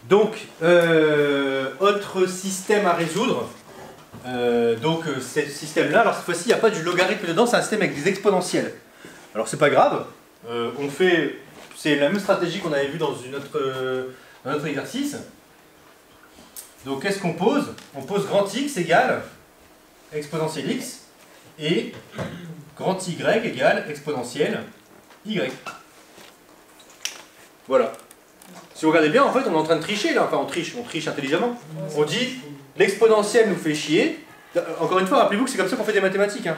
Donc, autre système à résoudre. Ce système-là, alors cette fois-ci, il n'y a pas du logarithme dedans, c'est un système avec des exponentielles. Alors c'est pas grave, c'est la même stratégie qu'on avait vue dans un autre exercice. Donc qu'est-ce qu'on pose? On pose grand X égale exponentielle X et grand Y égale exponentielle Y. Voilà. Si vous regardez bien, en fait, on est en train de tricher là, enfin on triche intelligemment. On dit l'exponentielle nous fait chier. Encore une fois, rappelez-vous que c'est comme ça qu'on fait des mathématiques. Hein.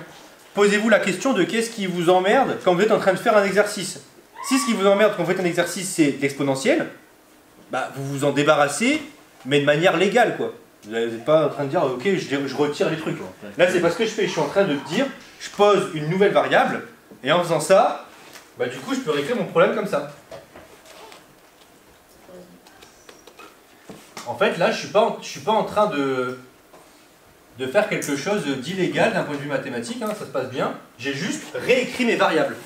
Posez-vous la question de qu'est-ce qui vous emmerde quand vous êtes en train de faire un exercice. Si ce qui vous emmerde quand vous faites un exercice, c'est l'exponentielle, bah, vous vous en débarrassez, mais de manière légale, quoi. Vous n'êtes pas en train de dire, ok, je retire les trucs. Là, c'est pas ce que je fais. Je suis en train de dire, je pose une nouvelle variable, et en faisant ça, bah, du coup, je peux réécrire mon problème comme ça. En fait, là, je suis pas en train de faire quelque chose d'illégal d'un point de vue mathématique, hein, ça se passe bien. J'ai juste réécrit mes variables.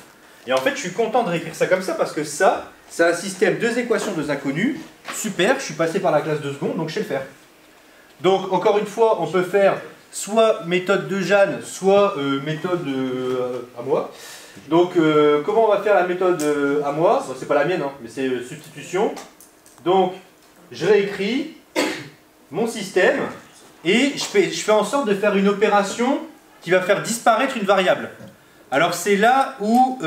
Et en fait, je suis content de réécrire ça comme ça parce que ça, c'est un système, deux équations, deux inconnus. Super, je suis passé par la classe de seconde, donc je sais le faire. Donc, encore une fois, on peut faire soit méthode de Jeanne, soit méthode à moi. Donc, comment on va faire la méthode à moi? Bon, c'est pas la mienne, hein, mais c'est substitution. Donc, je réécris mon système et je fais en sorte de faire une opération qui va faire disparaître une variable. Alors c'est là où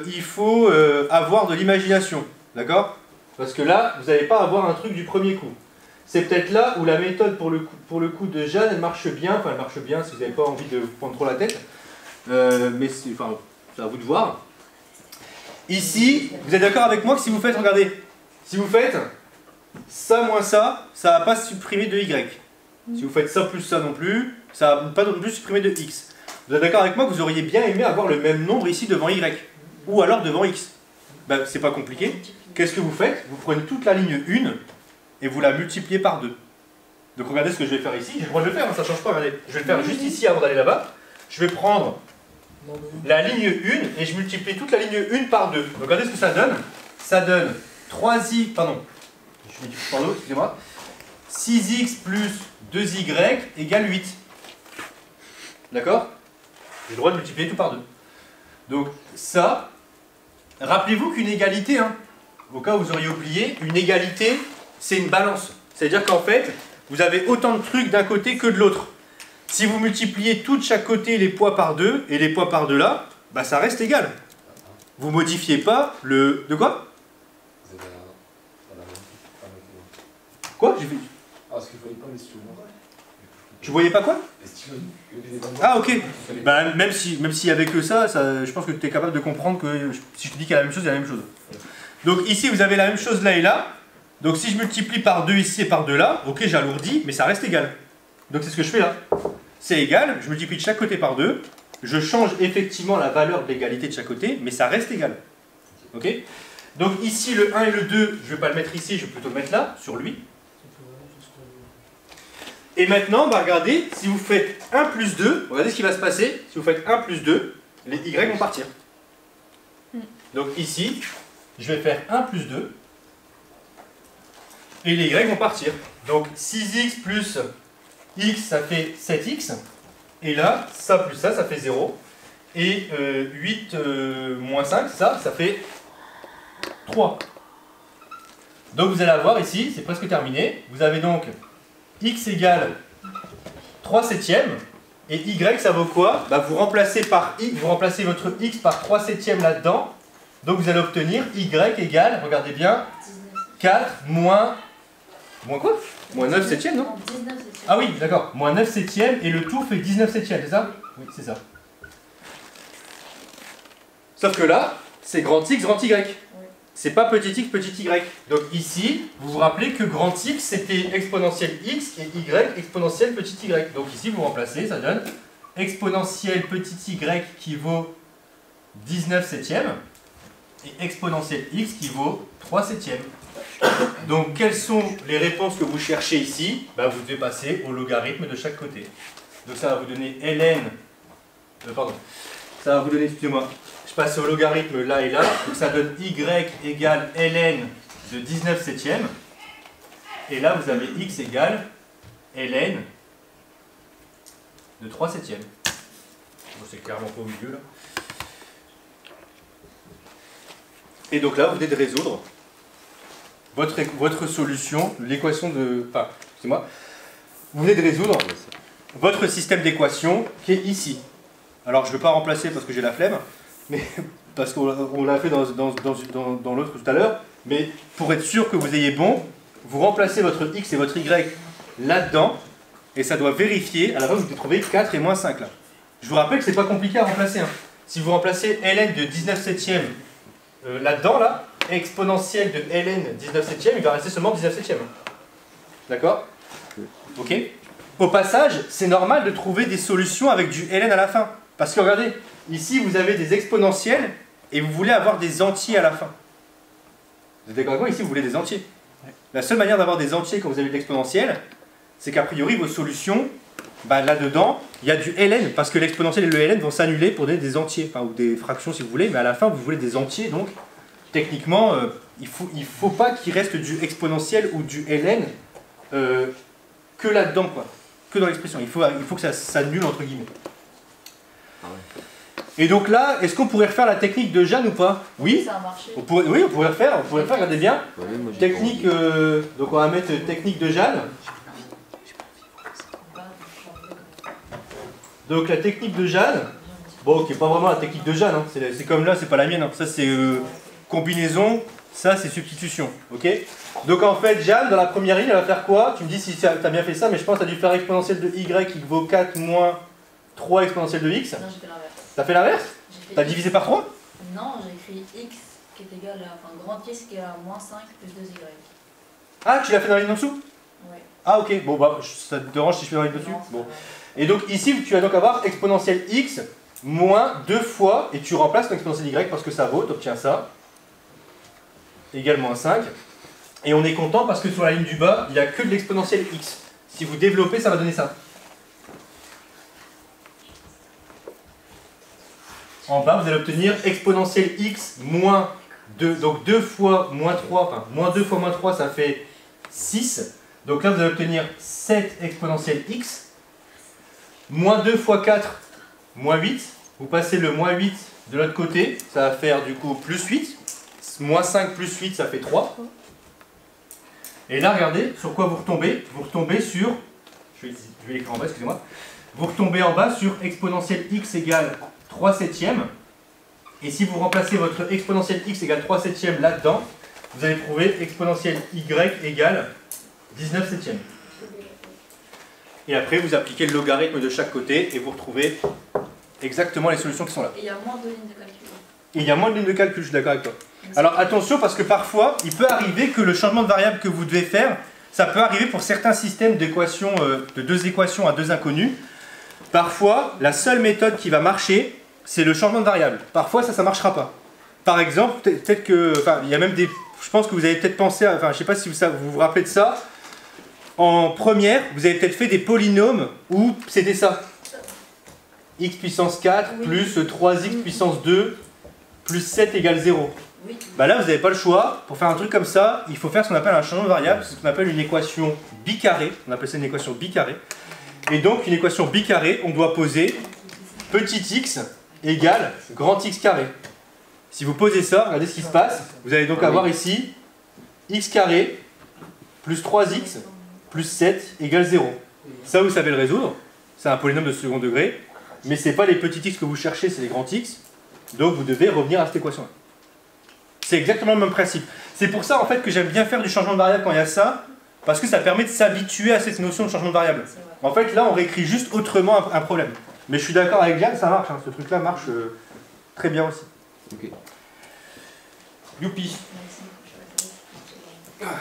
il faut avoir de l'imagination, d'accord? Parce que là, vous n'allez pas avoir un truc du premier coup. C'est peut-être là où la méthode pour le coup de Jeanne, elle marche bien, enfin elle marche bien si vous n'avez pas envie de vous prendre trop la tête, mais c'est à vous de voir. Ici, vous êtes d'accord avec moi que si vous faites, regardez, si vous faites ça moins ça, ça ne va pas supprimer de y. Si vous faites ça plus ça non plus, ça ne va pas non plus supprimer de x. Vous êtes d'accord avec moi que vous auriez bien aimé avoir le même nombre ici devant y, ou alors devant x. Ben, c'est pas compliqué. Qu'est-ce que vous faites? Vous prenez toute la ligne 1 et vous la multipliez par 2. Donc regardez ce que je vais faire ici. J'ai le droit de le faire, hein, ça ne change pas. Regardez. Je vais le faire juste ici avant d'aller là-bas. Je vais prendre la ligne 1 et je multiplie toute la ligne 1 par 2. Donc regardez ce que ça donne. Ça donne 3y, pardon, je mets du coup par l'eau, excusez-moi. 6x plus 2y égale 8. D'accord? J'ai le droit de multiplier tout par 2. Donc ça, rappelez-vous qu'une égalité, hein, au cas où vous auriez oublié, une égalité, c'est une balance. C'est-à-dire qu'en fait, vous avez autant de trucs d'un côté que de l'autre. Si vous multipliez tout de chaque côté les poids par 2 et les poids par 2 là, bah ça reste égal. Vous modifiez pas le... De quoi? Quoi? J'ai fait... Parce qu'il ne voyait pas les stylos. Tu voyais pas quoi? Les stylos. Ah ok. Bah, même s'il y avait que ça, je pense que tu es capable de comprendre que si je te dis qu'il y a la même chose, il y a la même chose. Donc ici vous avez la même chose là et là. Donc si je multiplie par 2 ici et par 2 là, ok j'alourdis, mais ça reste égal. Donc c'est ce que je fais là. C'est égal, je multiplie de chaque côté par 2. Je change effectivement la valeur de l'égalité de chaque côté, mais ça reste égal. Ok? Donc ici le 1 et le 2, je ne vais pas le mettre ici, je vais plutôt le mettre là, sur lui. Et maintenant, bah regardez, si vous faites 1 plus 2, regardez ce qui va se passer. Si vous faites 1 plus 2, les y vont partir. Donc ici, je vais faire 1 plus 2. Et les y vont partir. Donc 6x plus x, ça fait 7x. Et là, ça plus ça fait 0. Et 8 moins 5, ça fait 3. Donc vous allez avoir ici, c'est presque terminé. Vous avez donc x égale 3 septièmes. Et y, ça vaut quoi? Bah, vous remplacez par x, vous remplacez votre x par 3 septièmes là-dedans. Donc vous allez obtenir y égale, regardez bien, 4 moins... Moins quoi? Moins 9 septièmes, non? Ah oui, d'accord. Moins 9 septièmes et le tout fait 19 septièmes, c'est ça? Oui, c'est ça. Sauf que là, c'est grand X, grand Y. C'est pas petit x, petit y. Donc ici, vous vous rappelez que grand X, c'était exponentielle x et y exponentielle petit y. Donc ici, vous remplacez, ça donne exponentielle petit y qui vaut 19 septièmes et exponentielle x qui vaut 3 septièmes. Donc quelles sont les réponses que vous cherchez ici? Ben, vous devez passer au logarithme de chaque côté. Donc ça va vous donner ln, ça va vous donner, excusez-moi, je passe au logarithme là et là, donc ça donne y égale ln de 19 septièmes. Et là, vous avez x égale ln de 3/7. Bon, c'est clairement pas au milieu là. Et donc là, vous venez de résoudre votre solution, l'équation de... Enfin, excusez-moi. Vous venez de résoudre votre système d'équation qui est ici. Alors, je ne vais pas remplacer parce que j'ai la flemme, mais parce qu'on l'a fait dans l'autre tout à l'heure. Mais pour être sûr que vous ayez bon, vous remplacez votre x et votre y là-dedans, et ça doit vérifier. À la fin, vous devez trouver 4 et moins 5 là. Je vous rappelle que c'est pas compliqué à remplacer. Hein. Si vous remplacez ln de 19/7 là-dedans, là, exponentielle de ln 19/7, il va rester seulement 19/7. D'accord? Ok. Au passage, c'est normal de trouver des solutions avec du ln à la fin. Parce que regardez, ici vous avez des exponentielles et vous voulez avoir des entiers à la fin. Vous êtes d'accord avec moi? Ici vous voulez des entiers. La seule manière d'avoir des entiers quand vous avez de l'exponentielle, c'est qu'a priori vos solutions, bah, là-dedans, il y a du ln, parce que l'exponentielle et le ln vont s'annuler pour donner des entiers, enfin, ou des fractions si vous voulez, mais à la fin vous voulez des entiers, donc techniquement, il faut pas qu'il reste du exponentiel ou du ln que là-dedans, quoi, que dans l'expression. Il faut que ça s'annule entre guillemets. Et donc là, est-ce qu'on pourrait refaire la technique de Jeanne ou pas? Oui, ça a marché. on pourrait refaire, regardez bien. Technique, donc on va mettre technique de Jeanne. Donc la technique de Jeanne, bon, qui n'est pas vraiment la technique de Jeanne, hein. C'est comme là, c'est pas la mienne, hein. Ça c'est combinaison, ça c'est substitution, ok? Donc en fait, Jeanne, dans la première ligne, elle va faire quoi? Tu me dis si tu as bien fait ça, mais je pense que tu as dû faire exponentielle de y qui vaut 4 moins 3 exponentielle de x. Non, j'ai fait l'inverse. T'as fait l'inverse? T'as divisé par 3? Non, j'ai écrit x qui est égal à, enfin, grand x qui est à moins 5 plus 2y. Ah, tu l'as fait dans la ligne en dessous? Ouais. Ah ok, bon bah, ça te dérange si je fais dans la ligne dessus? Bon. Et donc ici, tu vas donc avoir exponentielle x moins 2 fois, et tu remplaces ton exponentielle y parce que ça vaut, tu obtiens ça, égale moins 5. Et on est content parce que sur la ligne du bas, il n'y a que de l'exponentielle x. Si vous développez, ça va donner ça. En bas, vous allez obtenir exponentielle x moins 2, donc 2 fois moins 3, enfin moins 2 fois moins 3, ça fait 6. Donc là, vous allez obtenir 7 exponentielle x. Moins 2 fois 4, moins 8. Vous passez le moins 8 de l'autre côté, ça va faire du coup plus 8. Moins 5 plus 8, ça fait 3. Et là, regardez, sur quoi vous retombez? Vous retombez sur, je vais l'écrire en bas, excusez-moi. Vous retombez en bas sur exponentielle x égale 3/7. Et si vous remplacez votre exponentielle x égale 3/7 là-dedans, vous allez trouver exponentielle y égale 19/7. Et après, vous appliquez le logarithme de chaque côté et vous retrouvez exactement les solutions qui sont là. Et il y a moins de lignes de calcul. Et il y a moins de lignes de calcul, je suis d'accord avec toi. Alors attention, parce que parfois, il peut arriver que le changement de variable que vous devez faire, ça peut arriver pour certains systèmes d'équations, de deux équations à deux inconnus. Parfois, la seule méthode qui va marcher, c'est le changement de variable. Parfois, ça ne marchera pas. Par exemple, peut-être que, enfin, il y a même des, je pense que vous avez peut-être pensé, enfin, je ne sais pas si vous vous rappelez de ça. En première, vous avez peut-être fait des polynômes où c'était ça. X puissance 4 Oui. plus 3x puissance 2 plus 7 égale 0. Oui. Bah là, vous n'avez pas le choix. Pour faire un truc comme ça, il faut faire ce qu'on appelle un changement de variable. C'est ce qu'on appelle une équation bicarrée. On appelle ça une équation bicarrée. Et donc, une équation bicarrée, on doit poser petit x égale grand x carré. Si vous posez ça, regardez ce qui se passe. Vous allez donc avoir ici x carré plus 3x plus 7 égale 0. Ça, vous savez le résoudre. C'est un polynôme de second degré. Mais ce n'est pas les petits x que vous cherchez, c'est les grands x. Donc, vous devez revenir à cette équation-là. C'est exactement le même principe. C'est pour ça, en fait, que j'aime bien faire du changement de variable quand il y a ça. Parce que ça permet de s'habituer à cette notion de changement de variable. En fait, là, on réécrit juste autrement un problème. Mais je suis d'accord avec Jeanne, ça marche. Hein. Ce truc-là marche très bien aussi. Ok. Youpi. Merci.